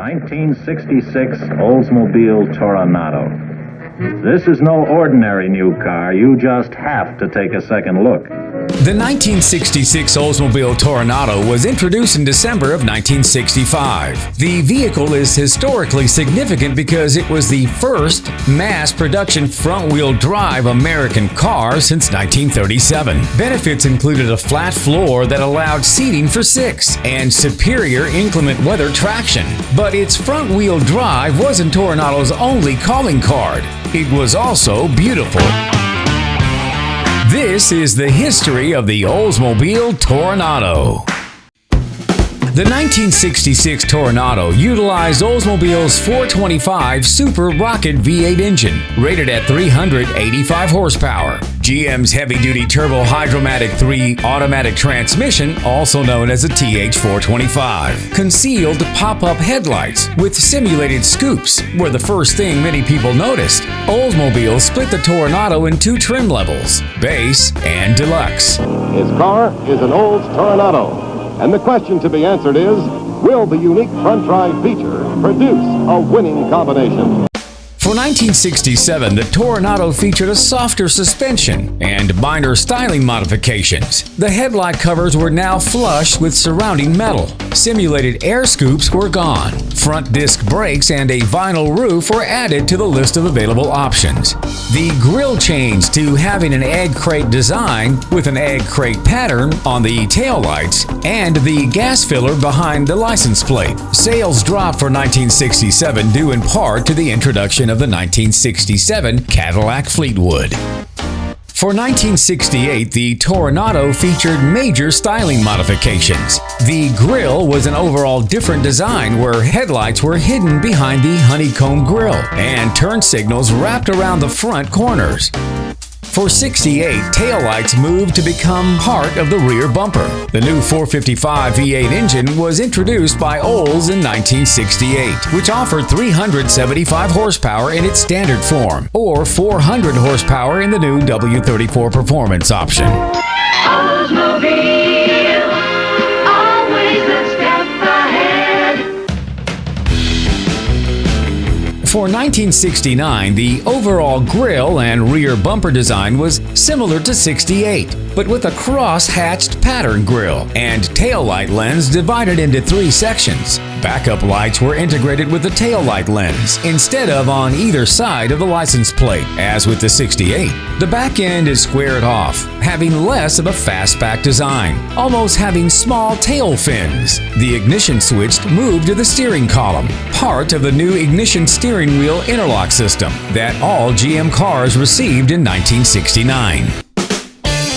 1966 Oldsmobile Toronado. This is no ordinary new car. You just have to take a second look. The 1966 Oldsmobile Toronado was introduced in December of 1965. The vehicle is historically significant because it was the first mass-production front-wheel drive American car since 1937. Benefits included a flat floor that allowed seating for 6 and superior inclement weather traction. But its front-wheel drive wasn't Toronado's only calling card. It was also beautiful. This is the history of the Oldsmobile Toronado. The 1966 Toronado utilized Oldsmobile's 425 Super Rocket V8 engine, rated at 385 horsepower. GM's heavy-duty turbo hydromatic 3 automatic transmission, also known as a TH425. Concealed pop-up headlights with simulated scoops were the first thing many people noticed. Oldsmobile split the Toronado in 2 trim levels, base and deluxe. His car is an Olds Toronado. And the question to be answered is, will the unique front drive feature produce a winning combination? For 1967, the Toronado featured a softer suspension and minor styling modifications. The headlight covers were now flush with surrounding metal. Simulated air scoops were gone. Front disc brakes and a vinyl roof were added to the list of available options. The grille changed to having an egg crate design with an egg crate pattern on the taillights and the gas filler behind the license plate. Sales dropped for 1967 due in part to the introduction of the 1967 Cadillac Fleetwood. For 1968, the Toronado featured major styling modifications. The grille was an overall different design where headlights were hidden behind the honeycomb grille and turn signals wrapped around the front corners. For 68, taillights moved to become part of the rear bumper. The new 455 V8 engine was introduced by Olds in 1968, which offered 375 horsepower in its standard form, or 400 horsepower in the new W34 Performance option. Oldsmobile, always a step ahead. For 1969, the overall grille and rear bumper design was similar to 68, but with a cross-hatched pattern grille and taillight lens divided into 3 sections. Backup lights were integrated with the taillight lens instead of on either side of the license plate, as with the 68. The back end is squared off, having less of a fastback design, almost having small tail fins. The ignition switch moved to the steering column, part of the new ignition steering wheel interlock system that all GM cars received in 1969.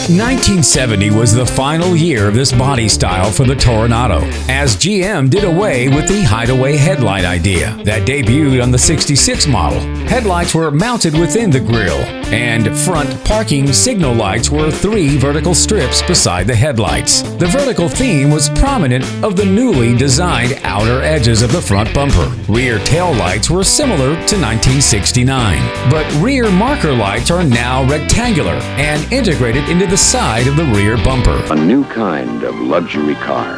1970 was the final year of this body style for the Toronado, as GM did away with the hideaway headlight idea that debuted on the 66 model. Headlights were mounted within the grille, and front parking signal lights were 3 vertical strips beside the headlights. The vertical theme was prominent of the newly designed outer edges of the front bumper. Rear tail lights were similar to 1969, but rear marker lights are now rectangular and integrated into the side of the rear bumper. A new kind of luxury car,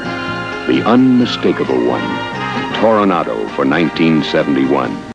the unmistakable one, Toronado for 1971.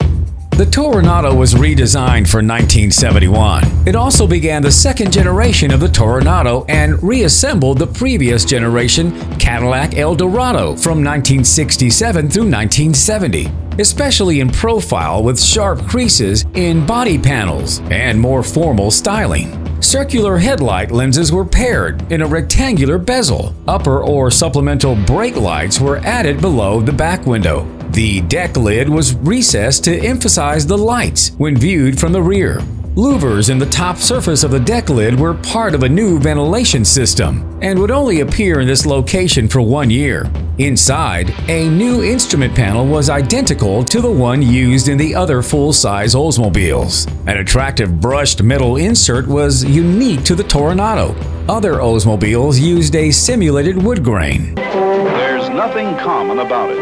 The Toronado was redesigned for 1971. It also began the second generation of the Toronado and reassembled the previous generation Cadillac Eldorado from 1967 through 1970, especially in profile with sharp creases in body panels and more formal styling. Circular headlight lenses were paired in a rectangular bezel. Upper or supplemental brake lights were added below the back window. The deck lid was recessed to emphasize the lights when viewed from the rear. Louvers in the top surface of the deck lid were part of a new ventilation system and would only appear in this location for 1 year. Inside, a new instrument panel was identical to the one used in the other full-size Oldsmobiles. An attractive brushed metal insert was unique to the Toronado. Other Oldsmobiles used a simulated wood grain. There's nothing common about it.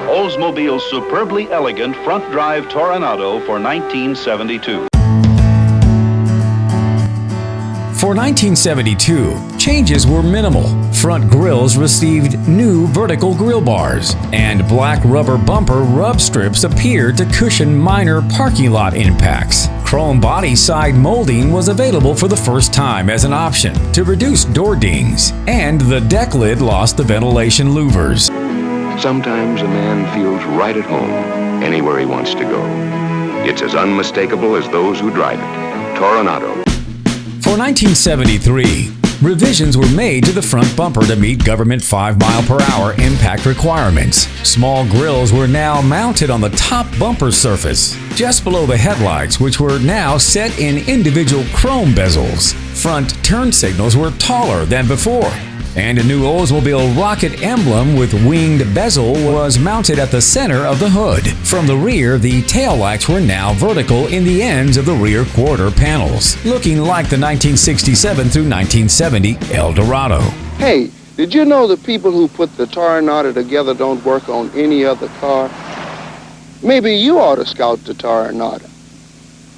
Oldsmobile's superbly elegant front-drive Toronado for 1972. For 1972, changes were minimal. Front grills received new vertical grill bars, and black rubber bumper rub strips appeared to cushion minor parking lot impacts. Chrome body side molding was available for the first time as an option to reduce door dings, and the deck lid lost the ventilation louvers. Sometimes a man feels right at home anywhere he wants to go. It's as unmistakable as those who drive it. Toronado. For 1973, revisions were made to the front bumper to meet government 5-mile-per-hour impact requirements. Small grills were now mounted on the top bumper surface, just below the headlights, which were now set in individual chrome bezels. Front turn signals were taller than before, and a new Oldsmobile rocket emblem with winged bezel was mounted at the center of the hood. From the rear, the taillights were now vertical in the ends of the rear quarter panels, looking like the 1967 through 1970 Eldorado. Hey, did you know the people who put the Toronado together don't work on any other car? Maybe you ought to scout the Toronado.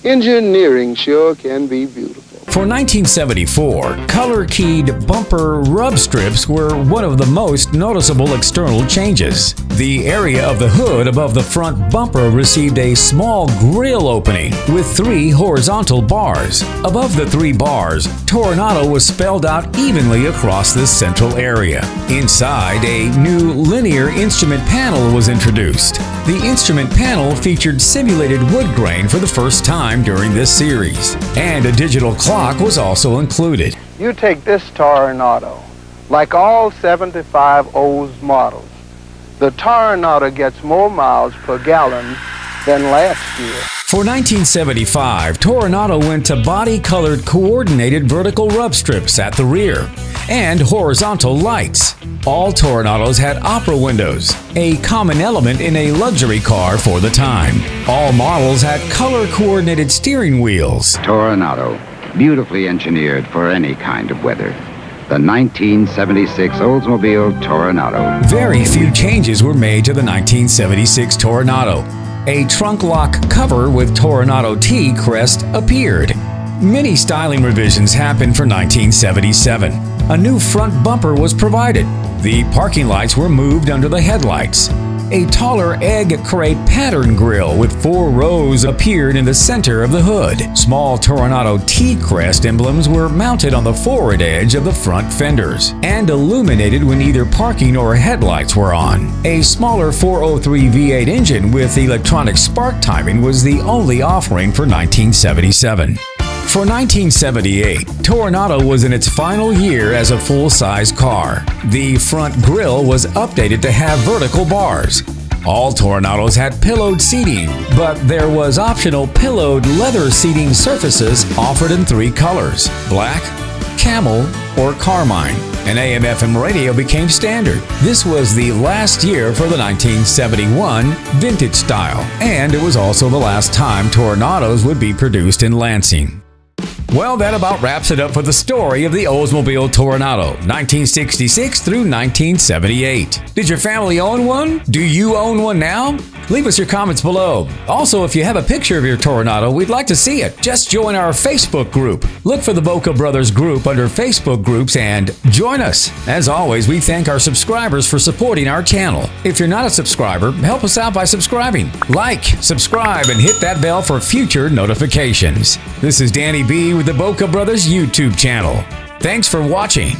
Engineering sure can be beautiful. For 1974, color-keyed bumper rub strips were one of the most noticeable external changes. The area of the hood above the front bumper received a small grille opening with 3 horizontal bars. Above the 3 bars, Toronado was spelled out evenly across this central area. Inside, a new linear instrument panel was introduced. The instrument panel featured simulated wood grain for the first time during this series, and a digital clock was also included. You take this Toronado, like all 75 Olds models, the Toronado gets more miles per gallon than last year. For 1975, Toronado went to body-colored coordinated vertical rub strips at the rear and horizontal lights. All Toronados had opera windows, a common element in a luxury car for the time. All models had color-coordinated steering wheels. Toronado, beautifully engineered for any kind of weather. The 1976 Oldsmobile Toronado. Very few changes were made to the 1976 Toronado. A trunk lock cover with Toronado T crest appeared. Many styling revisions happened for 1977. A new front bumper was provided. The parking lights were moved under the headlights. A taller egg crate pattern grille with 4 rows appeared in the center of the hood. Small Toronado T-crest emblems were mounted on the forward edge of the front fenders and illuminated when either parking or headlights were on. A smaller 403 V8 engine with electronic spark timing was the only offering for 1977. For 1978, Toronado was in its final year as a full-size car. The front grille was updated to have vertical bars. All Toronados had pillowed seating, but there was optional pillowed leather seating surfaces offered in 3 colors: black, camel, or carmine. An AM/FM radio became standard. This was the last year for the 1971 vintage style, and it was also the last time Toronados would be produced in Lansing. Well, that about wraps it up for the story of the Oldsmobile Toronado, 1966 through 1978. Did your family own one? Do you own one now? Leave us your comments below. Also, if you have a picture of your Toronado, we'd like to see it. Just join our Facebook group. Look for the Boca Brothers group under Facebook groups and join us. As always, we thank our subscribers for supporting our channel. If you're not a subscriber, help us out by subscribing. Like, subscribe, and hit that bell for future notifications. This is Danny B with the Boca Brothers YouTube channel. Thanks for watching.